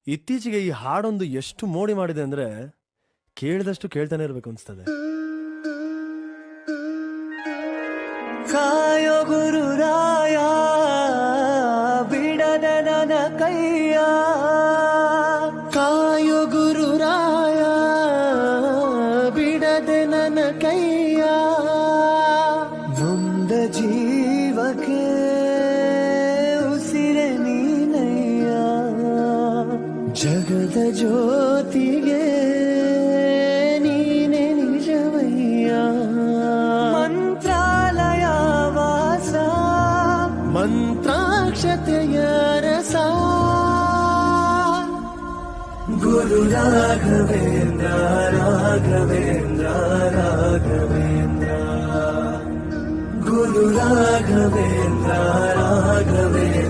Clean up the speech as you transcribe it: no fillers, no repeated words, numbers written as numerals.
ಇತ್ತೀಚೆಗೆ ಈ ಹಾಡೊಂದು ಎಷ್ಟು ಮೋಡಿ ಮಾಡಿದೆ ಅಂದ್ರೆ ಕೇಳಿದಷ್ಟು ಕೇಳ್ತಾನೆ ಇರ್ಬೇಕು ಅನ್ಸ್ತದೆ. ಕಾಯೋ ಗುರುರಾಯ ಬಿಡದ ನನ್ನ ಕೈಯ, ಕಾಯೋ ಗುರುರಾಯ ಬಿಡದೆ ನನ್ನ ಕೈಯ, ನೊಂದ ಜೀವಕ್ಕೆ ಉಸಿರೆ ನೀನಯ್ಯ, ಜಗದ ಜ್ಯೋತಿಗೆ ನೀನೆ ನಿಜವಯ್ಯ. ಮಂತ್ರಾಲಯ ವಾಸ ಮಂತ್ರಾಕ್ಷತೆಯ ರಸ, ಗುರು ರಾಘವೇಂದ್ರ ರಾಘವೇಂದ್ರ ರಾಘವೇಂದ್ರ, ಗುರು ರಾಘವೇಂದ್ರ ರಾಘವೇಂದ್ರ